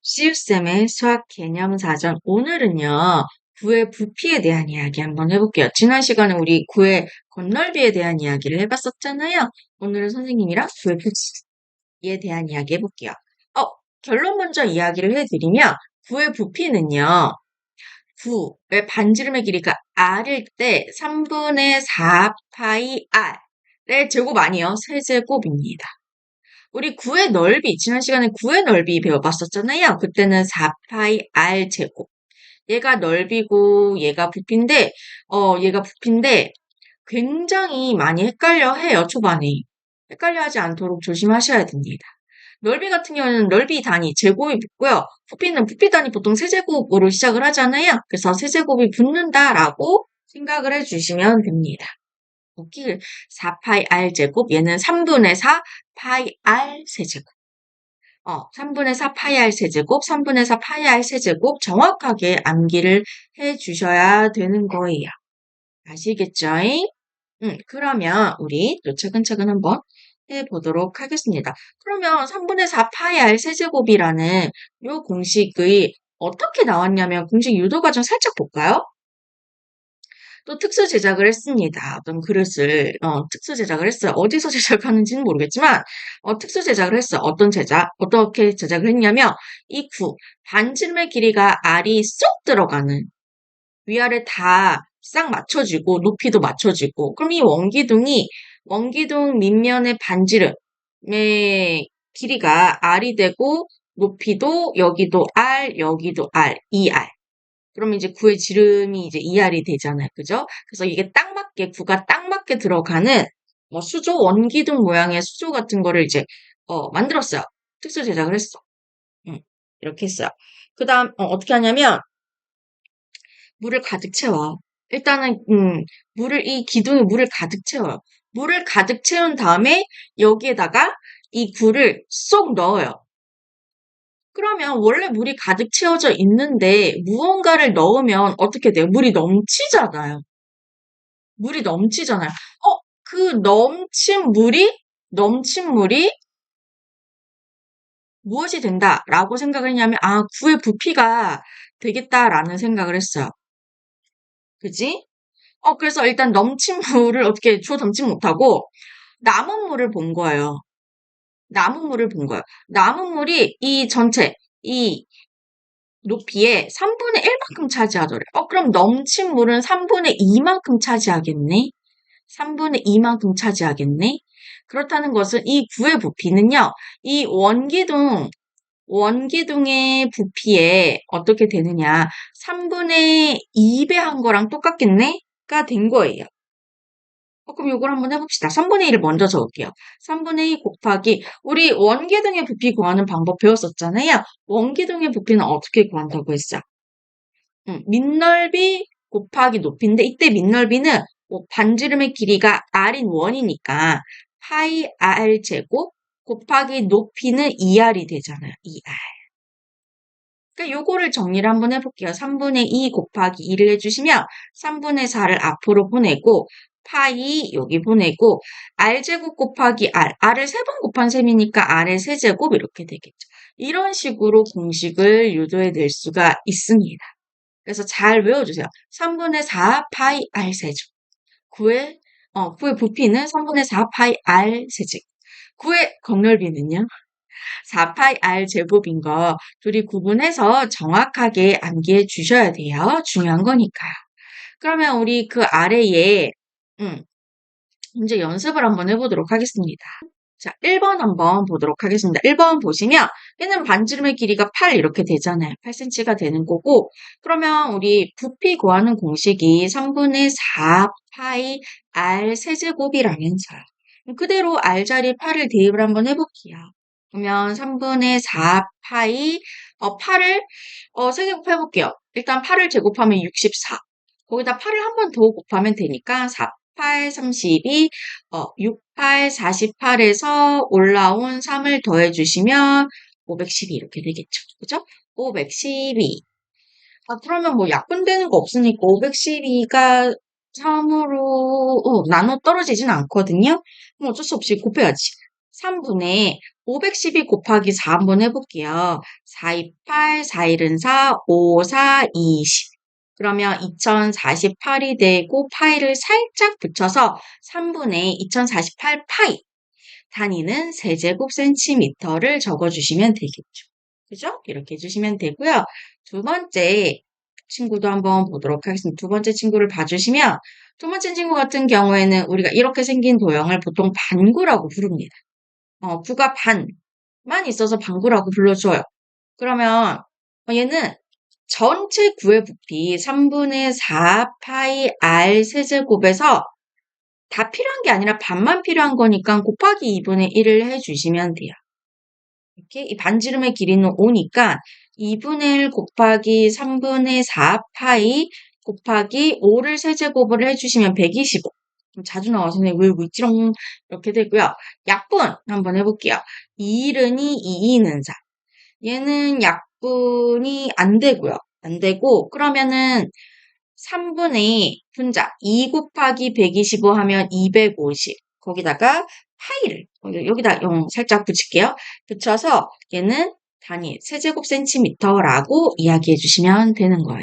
시우쌤의 수학 개념 사전. 오늘은요, 구의 부피에 대한 이야기 한번 해볼게요. 지난 시간에 우리 구의 건널비에 대한 이야기를 해봤었잖아요. 오늘은 선생님이랑 구의 부피에 대한 이야기 해볼게요. 어, 결론 먼저 이야기를 해드리면, 구의 부피는요, 구의 반지름의 길이가 r일 때 3분의 4 파이 r의 제곱 아니요, 세제곱입니다. 우리 구의 넓이, 지난 시간에 구의 넓이 배워봤었잖아요. 그때는 4파이 r 제곱. 얘가 넓이고 얘가 부피인데, 얘가 부피인데 굉장히 많이 헷갈려 해요, 초반에. 헷갈려 하지 않도록 조심하셔야 됩니다. 넓이 같은 경우는 넓이 단위 제곱이 붙고요. 부피는 부피 단위 보통 세제곱으로 시작을 하잖아요. 그래서 세제곱이 붙는다라고 생각을 해주시면 됩니다. 여기 4파이 r 제곱, 얘는 3분의 4 파이 r 세제곱. 3분의 4 파이 r 세제곱, 3분의 4 파이 r 세제곱 정확하게 암기를 해 주셔야 되는 거예요. 아시겠죠? 그러면 우리 또 차근차근 한번 해보도록 하겠습니다. 그러면 3분의 4 파이 r 세제곱이라는 이 공식이 어떻게 나왔냐면 공식 유도 과정 살짝 볼까요? 또 특수 제작을 했습니다. 어떤 그릇을 특수 제작을 했어요. 어디서 제작하는지는 모르겠지만 특수 제작을 했어요. 어떤 제작? 어떻게 제작을 했냐면 이 구 반지름의 길이가 R이 쏙 들어가는 위아래 다 싹 맞춰지고 높이도 맞춰지고 그럼 이 원기둥 밑면의 반지름의 길이가 R이 되고 높이도 여기도 R, 여기도 R, 2R. 그러면 이제 구의 지름이 이제 2R이 되잖아요. 그죠? 그래서 이게 딱 맞게, 구가 딱 맞게 들어가는, 수조, 원기둥 모양의 수조 같은 거를 이제, 만들었어요. 특수 제작을 했어. 이렇게 했어요. 그 다음, 어떻게 하냐면, 물을 가득 채워. 일단은, 이 기둥에 물을 가득 채워요. 물을 가득 채운 다음에, 여기에다가 이 구를 쏙 넣어요. 그러면 원래 물이 가득 채워져 있는데 무언가를 넣으면 어떻게 돼요? 물이 넘치잖아요. 물이 넘치잖아요. 그 넘친 물이 무엇이 된다라고 생각을 했냐면, 구의 부피가 되겠다라는 생각을 했어요. 그지? 그래서 일단 넘친 물을 어떻게 주워 담지 못하고 남은 물을 본 거예요. 남은 물을 본 거예요. 남은 물이 이 전체, 이 높이의 3분의 1만큼 차지하더래. 그럼 넘친 물은 3분의 2만큼 차지하겠네? 3분의 2만큼 차지하겠네? 그렇다는 것은 이 구의 부피는요, 이 원기둥의 부피에 어떻게 되느냐, 3분의 2배 한 거랑 똑같겠네? 가 된 거예요. 그럼 이걸 한번 해봅시다. 3분의 1을 먼저 적을게요. 3분의 2 곱하기 우리 원기둥의 부피 구하는 방법 배웠었잖아요. 원기둥의 부피는 어떻게 구한다고 했어요? 밑넓이 곱하기 높이인데 이때 밑넓이는 반지름의 길이가 r인 1이니까 파이 r 제곱 곱하기 높이는 2r이 되잖아요. 2r. 그러니까 요거를 정리를 한번 해볼게요. 3분의 2 곱하기 2를 해주시면 3분의 4를 앞으로 보내고 파이 여기 보내고 r제곱 곱하기 r을 3번 곱한 셈이니까 r의 세제곱 이렇게 되겠죠. 이런 식으로 공식을 유도해 낼 수가 있습니다. 그래서 잘 외워주세요. 3분의 4 파이 r 세제곱. 구의 부피는 3분의 4 파이 r 세제곱. 구의 건널비는요? 4파이 r 제곱인 거 둘이 구분해서 정확하게 암기해 주셔야 돼요. 중요한 거니까요. 그러면 우리 그 아래에 이제 연습을 한번 해보도록 하겠습니다. 자, 1번 한번 보도록 하겠습니다. 1번 보시면 얘는 반지름의 길이가 8 이렇게 되잖아요. 8cm가 되는 거고 그러면 우리 부피 구하는 공식이 3분의 4 파이 r 세제곱이라면서요. 그대로 r 자리에 8을 대입을 한번 해볼게요. 그러면 3분의 4 파이 8을 세제곱 해볼게요. 일단 8을 제곱하면 64. 거기다 8을 한 번 더 곱하면 되니까 4, 8, 32, 6, 8, 48에서 올라온 3을 더해주시면 512 이렇게 되겠죠. 그죠? 512. 그러면 뭐 약분되는 거 없으니까 512가 3으로 나눠 떨어지진 않거든요. 그럼 어쩔 수 없이 곱해야지. 3분의 512 곱하기 4 한번 해볼게요. 4, 2, 8, 4, 1은 4, 5, 4, 20. 그러면 2048이 되고 파이를 살짝 붙여서 3분의 2048 파이. 단위는 세제곱 센티미터를 적어주시면 되겠죠. 그죠? 이렇게 해주시면 되고요. 두 번째 친구도 한번 보도록 하겠습니다. 두 번째 친구를 봐주시면 두 번째 친구 같은 경우에는 우리가 이렇게 생긴 도형을 보통 반구라고 부릅니다. 구가 반만 있어서 반구라고 불러줘요. 그러면 얘는 전체 구의 부피 3분의 4 파이 r 세제곱에서 다 필요한 게 아니라 반만 필요한 거니까 곱하기 2분의 1을 해주시면 돼요. 이렇게 이 반지름의 길이는 5니까 2분의 1 곱하기 3분의 4 파이 곱하기 5를 세제곱을 해주시면 125. 좀 자주 나와서 외우고 있지롱. 이렇게 되고요. 약분 한번 해볼게요. 2일은 2, 2는 4. 얘는 약분이 안 되고요. 안 되고 그러면은 3분의 분자 2 곱하기 125 하면 250. 거기다가 파이를 여기다 0 살짝 붙일게요. 붙여서 얘는 단위 세제곱 센티미터라고 이야기해 주시면 되는 거예요.